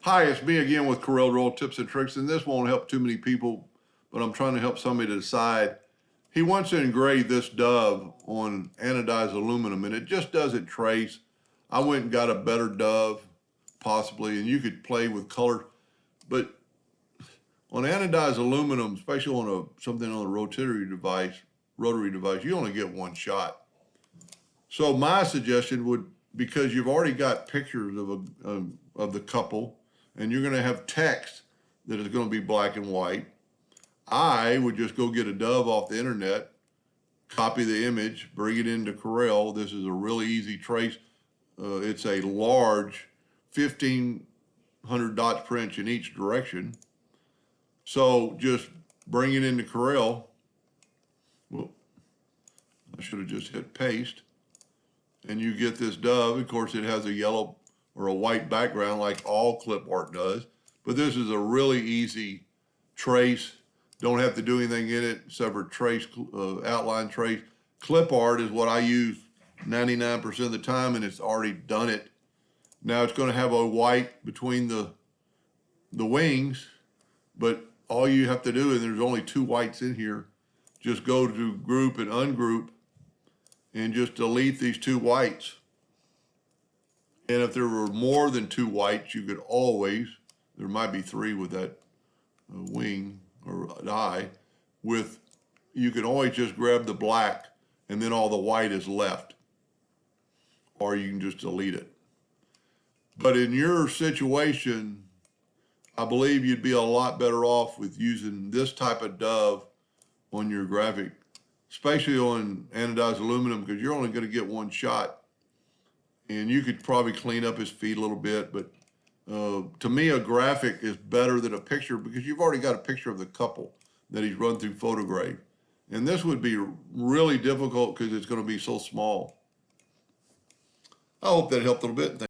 Hi, it's me again with Corel Roll Tips and Tricks, and this won't help too many people, but I'm trying to help somebody to decide. He wants to engrave this dove on anodized aluminum, and it just doesn't trace. I went and got a better dove, possibly, and you could play with color, but on anodized aluminum, especially on something on a rotary device, you only get one shot. So my suggestion would, because you've already got pictures of the couple, and you're going to have text that is going to be black and white, I would just go get a dove off the internet, copy the image, bring it into Corel. This is a really easy trace. It's a large 1,500 dots per inch in each direction. So just bring it into Corel. Well, I should have just hit paste. And you get this dove. Of course, it has a yellow or a white background like all Clipart does. But this is a really easy trace. Don't have to do anything in it except for trace, outline trace. Clipart is what I use 99% of the time, and it's already done it. Now it's going to have a white between the wings, but all you have to do, and there's only two whites in here, just go to group and ungroup and just delete these two whites. And if there were more than two whites, you could always, there might be three with that wing or eye, you can always just grab the black and then all the white is left. Or you can just delete it. But in your situation, I believe you'd be a lot better off with using this type of dove on your graphic, especially on anodized aluminum, because you're only going to get one shot. And you could probably clean up his feet a little bit, but to me, a graphic is better than a picture because you've already got a picture of the couple that he's run through Photograph. And this would be really difficult because it's going to be so small. I hope that helped a little bit.